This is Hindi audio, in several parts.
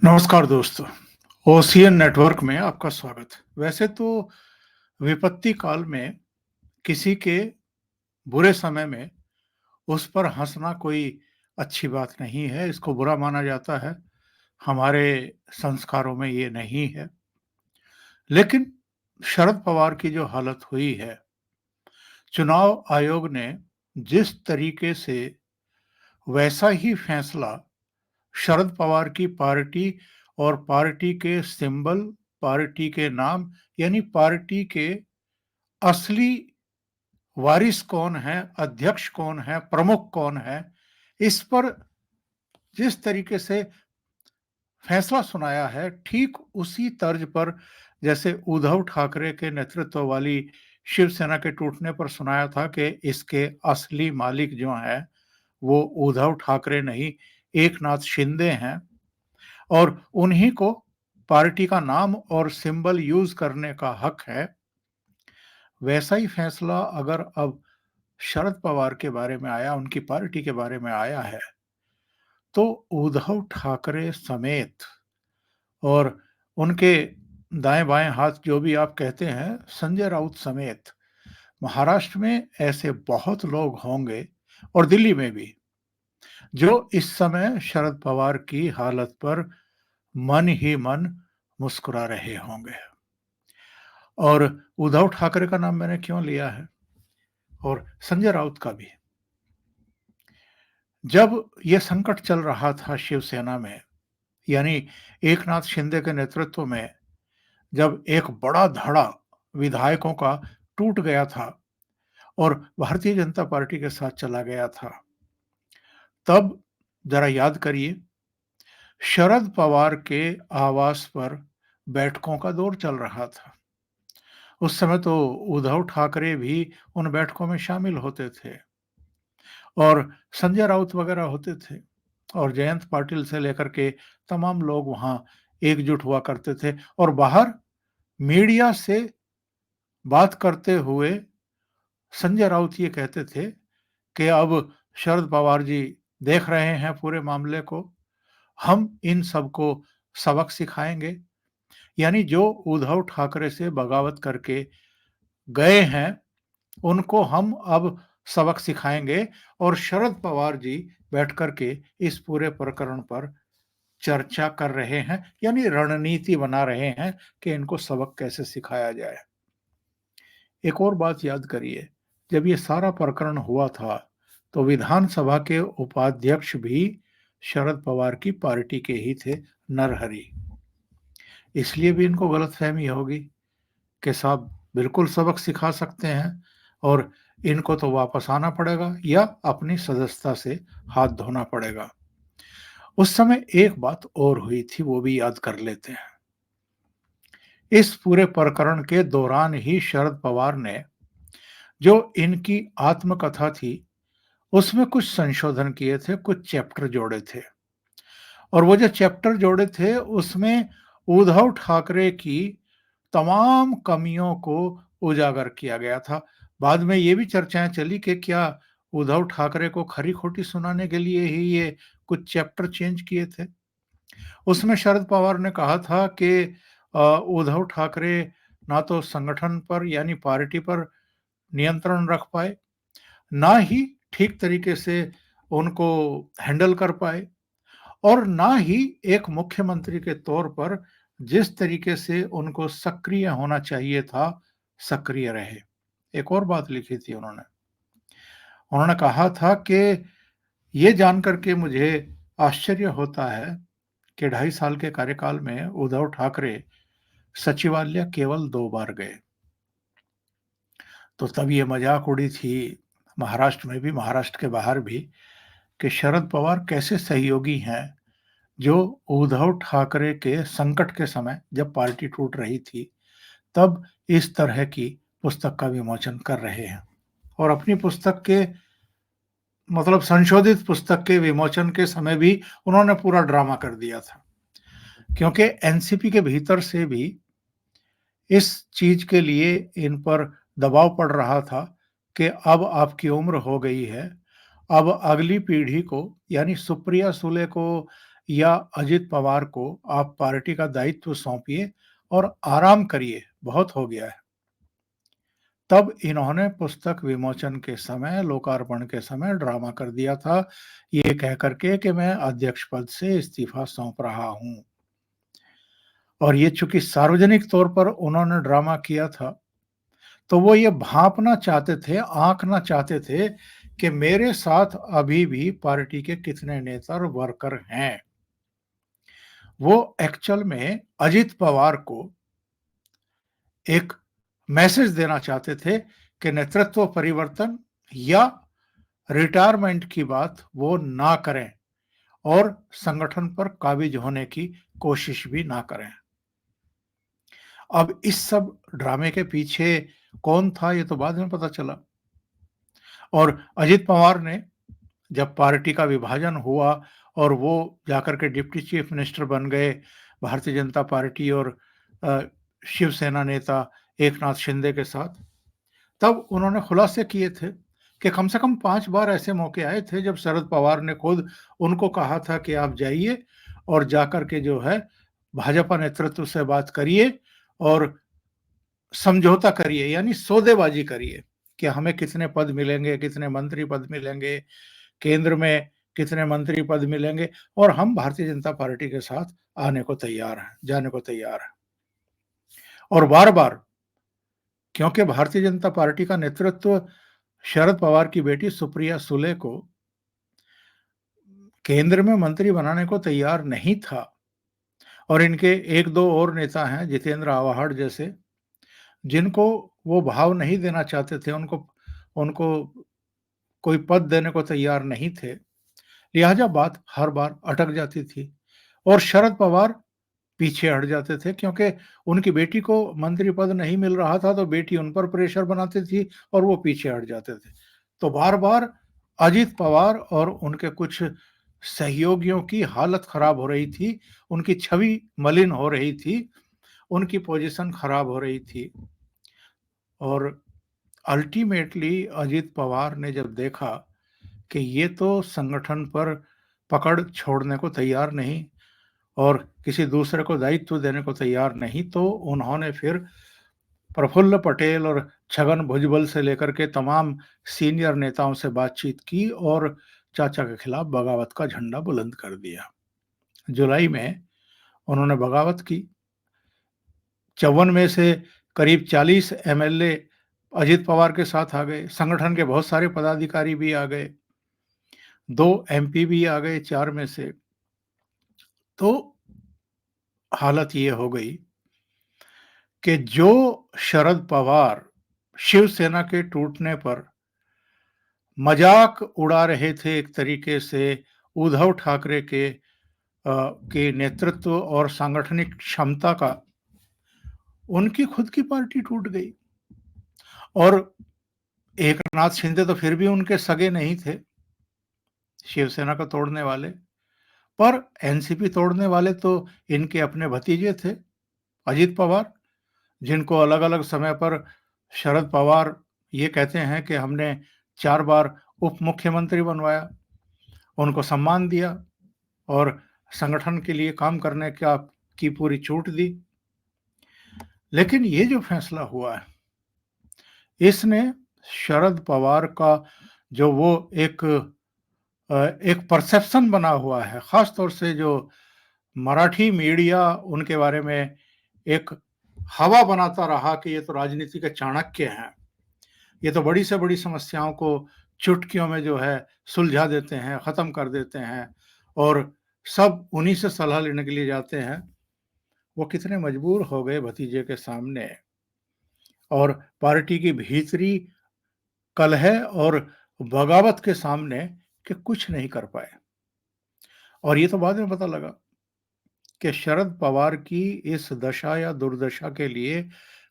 नमस्कार दोस्तों, ओशियन नेटवर्क में आपका स्वागत। वैसे तो विपत्ति काल में किसी के बुरे समय में उस पर हँसना कोई अच्छी बात नहीं है, इसको बुरा माना जाता है, हमारे संस्कारों में ये नहीं है। लेकिन शरद पवार की जो हालत हुई है, चुनाव आयोग ने जिस तरीके से वैसा ही फैसला शरद पवार की पार्टी और पार्टी के सिंबल, पार्टी के नाम यानी पार्टी के असली वारिस कौन है, अध्यक्ष कौन है, प्रमुख कौन है, इस पर जिस तरीके से फैसला सुनाया है, ठीक उसी तर्ज पर जैसे उद्धव ठाकरे के नेतृत्व वाली शिवसेना के टूटने पर सुनाया था कि इसके असली मालिक जो हैं, वो उद्धव ठाकरे नहीं, एकनाथ शिंदे हैं। और उन्हीं को पार्टी का नाम और सिंबल यूज करने का हक है। वैसा ही फैसला अगर अब शरद पवार के बारे में आया, उनकी पार्टी के बारे में आया है, तो उद्धव ठाकरे समेत और उनके दाएं-बाएं हाथ जो भी आप कहते हैं, संजय राउत समेत महाराष्ट्र में ऐसे बहुत लोग होंगे और दिल्ली में भी, जो इस समय शरद पवार की हालत पर मन ही मन मुस्कुरा रहे होंगे। और उद्धव ठाकरे का नाम मैंने क्यों लिया है और संजय राउत का भी। जब ये संकट चल रहा था शिवसेना में, यानी एकनाथ शिंदे के नेतृत्व में, जब एक बड़ा धड़ा विधायकों का टूट गया था और भारतीय जनता पार्टी के साथ चला गया था, तब जरा याद करिए, शरद पवार के आवास पर बैठकों का दौर चल रहा था। उस समय तो उद्धव ठाकरे भी उन बैठकों में शामिल होते थे और संजय राउत वगैरह होते थे और जयंत पाटिल से लेकर के तमाम लोग वहां एकजुट हुआ करते थे और बाहर मीडिया से बात करते हुए संजय राउत ये कहते थे कि अब शरद पवार जी देख रहे हैं पूरे मामले को, हम इन सबको सबक सिखाएंगे। यानी जो उद्धव ठाकरे से बगावत करके गए हैं, उनको हम अब सबक सिखाएंगे और शरद पवार जी बैठ कर के इस पूरे प्रकरण पर चर्चा कर रहे हैं, यानी रणनीति बना रहे हैं कि इनको सबक कैसे सिखाया जाए। एक और बात याद करिए, जब ये सारा प्रकरण हुआ था, तो विधानसभा के उपाध्यक्ष भी शरद पवार की पार्टी के ही थे, नरहरि। इसलिए भी इनको गलतफहमी होगी कि साहब बिल्कुल सबक सिखा सकते हैं और इनको तो वापस आना पड़ेगा या अपनी सदस्यता से हाथ धोना पड़ेगा। उस समय एक बात और हुई थी, वो भी याद कर लेते हैं। इस पूरे प्रकरण के दौरान ही शरद पवार ने जो इनकी आत्मकथा थी, उसमें कुछ संशोधन किए थे, कुछ चैप्टर जोड़े थे और वो जो चैप्टर जोड़े थे, उसमें उद्धव ठाकरे की तमाम कमियों को उजागर किया गया था। बाद में ये भी चर्चाएँ चली कि क्या उद्धव ठाकरे को खरी-खोटी सुनाने के लिए ही ये कुछ चैप्टर चेंज किए थे। उसमें शरद पवार ने कहा था कि उद्धव ठाकरे ना तो संगठन पर यानी पार्टी पर नियंत्रण रख पाए, ना ही ठीक तरीके से उनको हैंडल कर पाए और ना ही एक मुख्यमंत्री के तौर पर जिस तरीके से उनको सक्रिय होना चाहिए था, सक्रिय रहे। एक और बात लिखी थी उन्होंने। उन्होंने कहा था कि ये जानकर के मुझे आश्चर्य होता है कि 2.5 साल के कार्यकाल में उद्धव ठाकरे सचिवालय केवल 2 बार गए। तो तब ये मजाक उड़ी थी महाराष्ट्र में भी, महाराष्ट्र के बाहर भी, कि शरद पवार कैसे सहयोगी हैं, जो उद्धव ठाकरे के संकट के समय जब पार्टी टूट रही थी, तब इस तरह की पुस्तक का विमोचन कर रहे हैं। और अपनी पुस्तक के मतलब संशोधित पुस्तक के विमोचन के समय भी उन्होंने पूरा ड्रामा कर दिया था। क्योंकि एनसीपी के भीतर से भी इस चीज के लिए इन पर दबाव पड़ रहा था कि अब आपकी उम्र हो गई है, अब अगली पीढ़ी को यानी सुप्रिया सुले को या अजित पवार को आप पार्टी का दायित्व सौंपिए और आराम करिए, बहुत हो गया है। तब इन्होंने पुस्तक विमोचन के समय, लोकार्पण के समय ड्रामा कर दिया था, ये कह कर के कि मैं अध्यक्ष पद से इस्तीफा सौंप रहा हूँ। और ये चूँकि सार्वजनिक तौर पर उन्होंने ड्रामा किया था, तो वो ये भाँपना चाहते थे, आँकना चाहते थे कि मेरे साथ अभी भी पार्टी के कितने नेता और वर्कर हैं। वो एक्चुअल में अजित पवार को एक मैसेज देना चाहते थे कि नेतृत्व परिवर्तन या रिटायरमेंट की बात वो ना करें और संगठन पर काबिज होने की कोशिश भी ना करें। अब इस सब ड्रामे के पीछे कौन था ये तो बाद में पता चला। और अजित पवार ने जब पार्टी का विभाजन हुआ और वो जाकर के डिप्टी चीफ मिनिस्टर बन गए भारतीय जनता पार्टी और अ, शिवसेना नेता एकनाथ शिंदे के साथ, तब उन्होंने खुलासे किए थे कि कम से कम 5 बार ऐसे मौके आए थे जब शरद पवार ने खुद उनको कहा था कि आप जाइए और जाकर के जो है भाजपा नेतृत्व से बात करिए और समझौता करिए, यानी सौदेबाजी करिए कि हमें कितने पद मिलेंगे, कितने मंत्री पद मिलेंगे, केंद्र में कितने मंत्री पद मिलेंगे और हम भारतीय जनता पार्टी के साथ आने को तैयार हैं, जाने को तैयार हैं। और बार-बार, क्योंकि भारतीय जनता पार्टी का नेतृत्व शरद पवार की बेटी सुप्रिया सुले को केंद्र में मंत्री बनाने को तैयार नहीं था और इनके 1-2 और नेता हैं जितेंद्र आव्हाड जैसे, जिनको वो भाव नहीं देना चाहते थे, उनको उनको कोई पद देने को तैयार नहीं थे। लिहाजा बात हर बार अटक जाती थी और शरद पवार पीछे हट जाते थे क्योंकि उनकी बेटी को मंत्री पद नहीं मिल रहा था, तो बेटी उन पर प्रेशर बनाती थी और वो पीछे हट जाते थे। तो बार-बार अजित पवार और उनके कुछ सहयोगियों की हालत खराब हो रही थी, उनकी छवि मलिन हो रही थी, उनकी पोजीशन खराब हो रही थी और अल्टीमेटली अजित पवार ने जब देखा कि ये तो संगठन पर पकड़ छोड़ने को तैयार नहीं और किसी दूसरे को दायित्व देने को तैयार नहीं, तो उन्होंने फिर प्रफुल्ल पटेल और छगन भुजबल से लेकर के तमाम सीनियर नेताओं से बातचीत की और चाचा के खिलाफ बगावत का झंडा बुलंद कर दिया। जुलाई में उन्होंने बगावत की। 54 में से करीब 40 एमएलए अजित पवार के साथ आ गए, संगठन के बहुत सारे पदाधिकारी भी आ गए, 2 एमपी भी आ गए 4 में से। तो हालत ये हो गई कि जो शरद पवार शिवसेना के टूटने पर मजाक उड़ा रहे थे एक तरीके से उद्धव ठाकरे के नेतृत्व और सांगठनिक क्षमता का, उनकी खुद की पार्टी टूट गई। और एकनाथ शिंदे तो फिर भी उनके सगे नहीं थे, शिवसेना को तोड़ने वाले। पर एनसीपी तोड़ने वाले तो इनके अपने भतीजे थे, अजित पवार, जिनको अलग-अलग समय पर शरद पवार ये कहते हैं कि हमने 4 बार उप मुख्यमंत्री बनवाया, उनको सम्मान दिया और संगठन के लिए काम करने का की पूरी छूट दी। लेकिन ये जो फैसला हुआ है, इसने शरद पवार का जो वो एक परसेप्शन बना हुआ है, ख़ास तौर से जो मराठी मीडिया उनके बारे में एक हवा बनाता रहा कि ये तो राजनीति के चाणक्य हैं। ये तो बड़ी से बड़ी समस्याओं को चुटकियों में जो है सुलझा देते हैं, ख़त्म कर देते हैं और सब उन्हीं से सलाह लेने के लिए जाते हैं। वो कितने मजबूर हो गए भतीजे के सामने और पार्टी की भीतरी कलह और बगावत के सामने कि कुछ नहीं कर पाए। और ये तो बाद में पता लगा कि शरद पवार की इस दशा या दुर्दशा के लिए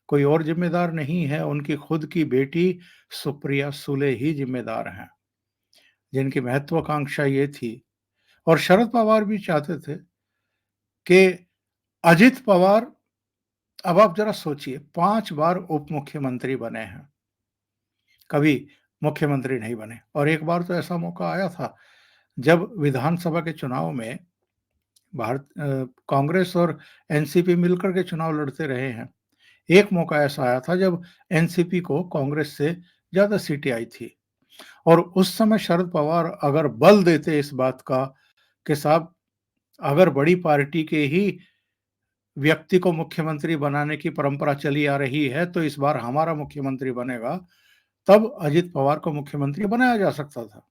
कोई और ज़िम्मेदार नहीं है, उनकी खुद की बेटी सुप्रिया सुले ही ज़िम्मेदार हैं, जिनकी महत्वाकांक्षा ये थी और शरद पवार भी चाहते थे कि अजित पवार, अब आप ज़रा सोचिए 5 बार उप मुख्यमंत्री बने हैं, कभी मुख्यमंत्री नहीं बने और एक बार तो ऐसा मौका आया था, जब विधानसभा के चुनाव में कांग्रेस और एनसीपी मिलकर के चुनाव लड़ते रहे हैं। एक मौका ऐसा आया था जब एनसीपी को कांग्रेस से ज़्यादा सीटें आई थी और उस समय शरद पवार अगर बल देते इस बात का कि साहब अगर बड़ी पार्टी के ही व्यक्ति को मुख्यमंत्री बनाने की परंपरा चली आ रही है, तो इस बार हमारा मुख्यमंत्री बनेगा, तब अजित पवार को मुख्यमंत्री बनाया जा सकता था।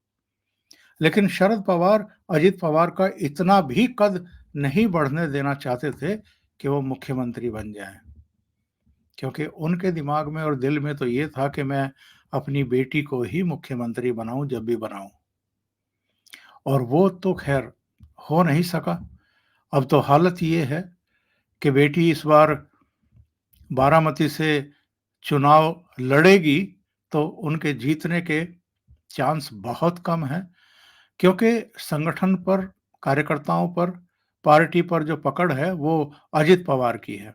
लेकिन शरद पवार अजित पवार का इतना भी कद नहीं बढ़ने देना चाहते थे कि वो मुख्यमंत्री बन जाएं, क्योंकि उनके दिमाग में और दिल में तो ये था कि मैं अपनी बेटी को ही मुख्यमंत्री बनाऊं जब भी बनाऊं। और वो तो खैर हो नहीं सका। अब तो हालत ये है कि बेटी इस बार बारामती से चुनाव लड़ेगी तो उनके जीतने के चांस बहुत कम हैं, क्योंकि संगठन पर, कार्यकर्ताओं पर, पार्टी पर जो पकड़ है वो अजित पवार की है।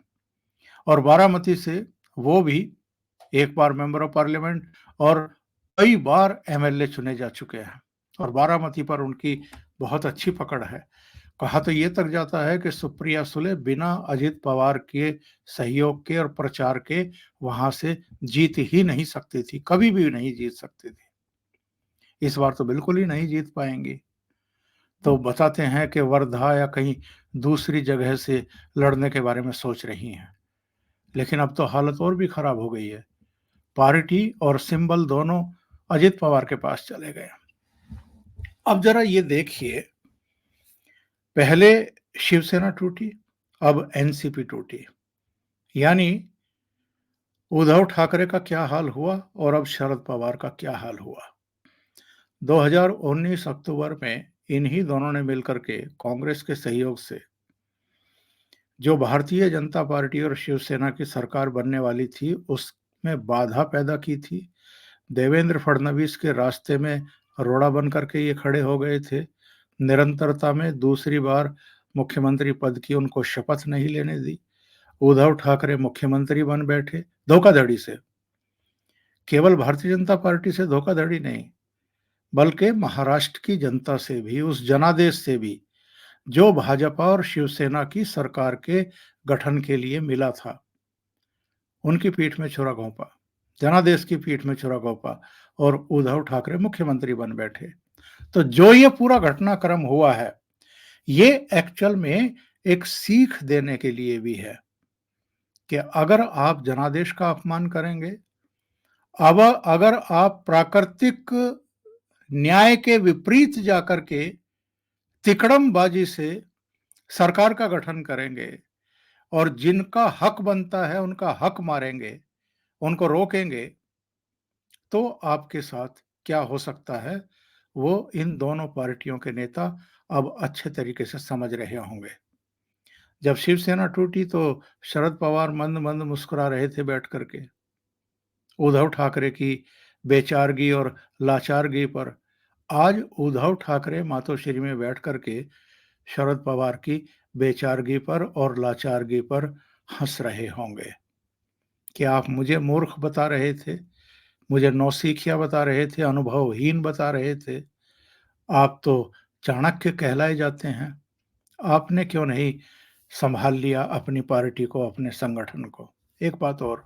और बारामती से वो भी एक बार मेंबर ऑफ पार्लियामेंट और कई बार एमएलए चुने जा चुके हैं और बारामती पर उनकी बहुत अच्छी पकड़ है। कहा तो ये तक जाता है कि सुप्रिया सुले बिना अजित पवार के सहयोग के और प्रचार के वहां से जीत ही नहीं सकती थी, कभी भी नहीं जीत सकती थी। इस बार तो बिल्कुल ही नहीं जीत पाएंगी। तो बताते हैं कि वर्धा या कहीं दूसरी जगह से लड़ने के बारे में सोच रही हैं। लेकिन अब तो हालत और भी खराब हो गई है। पार्टी और सिंबल दोनों अजित पवार के पास चले गए। अब जरा ये देखिए, पहले शिवसेना टूटी, अब एनसीपी टूटी। यानी उद्धव ठाकरे का क्या हाल हुआ और अब शरद पवार का क्या हाल हुआ। 2019 अक्टूबर में इन्हीं दोनों ने मिलकर के कांग्रेस के सहयोग से जो भारतीय जनता पार्टी और शिवसेना की सरकार बनने वाली थी उसमें बाधा पैदा की थी। देवेंद्र फडणवीस के रास्ते में रोड़ा बन करके ये खड़े हो गए थे। निरंतरता में दूसरी बार मुख्यमंत्री पद की उनको शपथ नहीं लेने दी। उद्धव ठाकरे मुख्यमंत्री बन बैठे धोखाधड़ी से। केवल भारतीय जनता पार्टी से धोखाधड़ी नहीं, बल्कि महाराष्ट्र की जनता से भी, उस जनादेश से भी जो भाजपा और शिवसेना की सरकार के गठन के लिए मिला था। उनकी पीठ में छुरा घोंपा, जनादेश की पीठ में छुरा घोंपा और उद्धव ठाकरे मुख्यमंत्री बन बैठे। तो जो ये पूरा घटनाक्रम हुआ है, ये एक्चुअल में एक सीख देने के लिए भी है कि अगर आप जनादेश का अपमान करेंगे, अब अगर आप प्राकृतिक न्याय के विपरीत जाकर के तिकड़मबाजी से सरकार का गठन करेंगे और जिनका हक बनता है उनका हक मारेंगे, उनको रोकेंगे, तो आपके साथ क्या हो सकता है वो इन दोनों पार्टियों के नेता अब अच्छे तरीके से समझ रहे होंगे। जब शिवसेना टूटी तो शरद पवार मंद मंद मुस्कुरा रहे थे बैठ करके उद्धव ठाकरे की बेचारगी और लाचारगी पर। आज उद्धव ठाकरे मातोश्री में बैठ करके शरद पवार की बेचारगी पर और लाचारगी पर हंस रहे होंगे कि आप मुझे मूर्ख बता रहे थे, मुझे नौसिखिया बता रहे थे, अनुभवहीन बता रहे थे, आप तो चाणक्य कहलाए जाते हैं, आपने क्यों नहीं संभाल लिया अपनी पार्टी को, अपने संगठन को। एक बात और,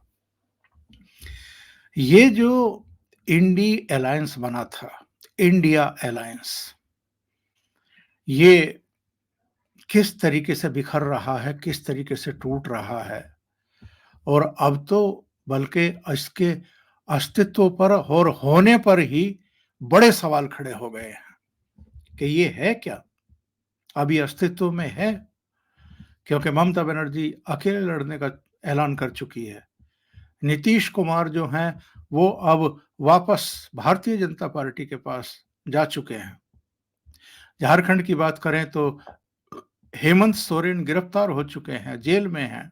ये जो इंडी अलायंस बना था, इंडिया अलायंस, ये किस तरीके से बिखर रहा है, किस तरीके से टूट रहा है। और अब तो बल्कि इसके अस्तित्व पर और होने पर ही बड़े सवाल खड़े हो गए हैं कि ये है क्या, अभी अस्तित्व में है, क्योंकि ममता बनर्जी अकेले लड़ने का ऐलान कर चुकी है। नीतीश कुमार जो हैं वो अब वापस भारतीय जनता पार्टी के पास जा चुके हैं। झारखंड की बात करें तो हेमंत सोरेन गिरफ्तार हो चुके हैं, जेल में हैं,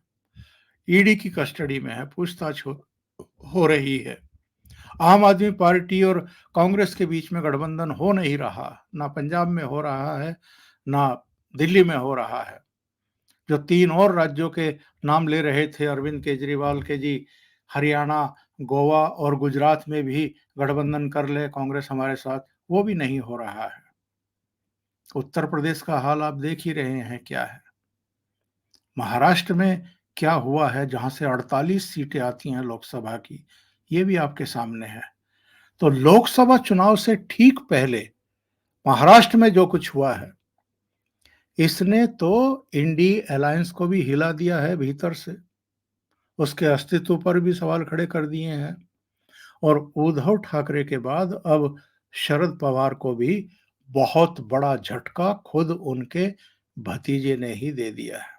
ईडी की कस्टडी में है, पूछताछ हो रही है। आम आदमी पार्टी और कांग्रेस के बीच में गठबंधन हो नहीं रहा, ना पंजाब में हो रहा है, ना दिल्ली में हो रहा है। जो तीन और राज्यों के नाम ले रहे थे अरविंद केजरीवाल के जी, हरियाणा, गोवा और गुजरात में भी गठबंधन कर ले कांग्रेस हमारे साथ, वो भी नहीं हो रहा है। उत्तर प्रदेश का हाल आप देख ही रहे हैं क्या है। महाराष्ट्र में क्या हुआ है जहां से 48 सीटें आती हैं लोकसभा की, ये भी आपके सामने है। तो लोकसभा चुनाव से ठीक पहले महाराष्ट्र में जो कुछ हुआ है, इसने तो इंडी अलायंस को भी हिला दिया है भीतर से, उसके अस्तित्व पर भी सवाल खड़े कर दिए हैं और उद्धव ठाकरे के बाद अब शरद पवार को भी बहुत बड़ा झटका खुद उनके भतीजे ने ही दे दिया है।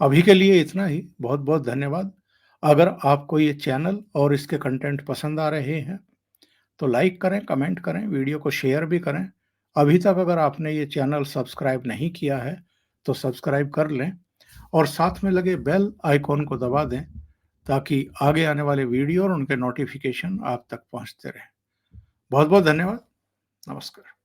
अभी के लिए इतना ही, बहुत-बहुत धन्यवाद। अगर आपको ये चैनल और इसके कंटेंट पसंद आ रहे हैं, तो लाइक करें, कमेंट करें, वीडियो को शेयर भी करें। अभी तक अगर आपने ये चैनल सब्सक्राइब नहीं किया है, तो सब्सक्राइब कर लें और साथ में लगे बेल आइकॉन को दबा दें, ताकि आगे आने वाले वीडियो और उनके नोटिफिकेशन आप तक पहुंचते रहें। बहुत-बहुत धन्यवाद। नमस्कार।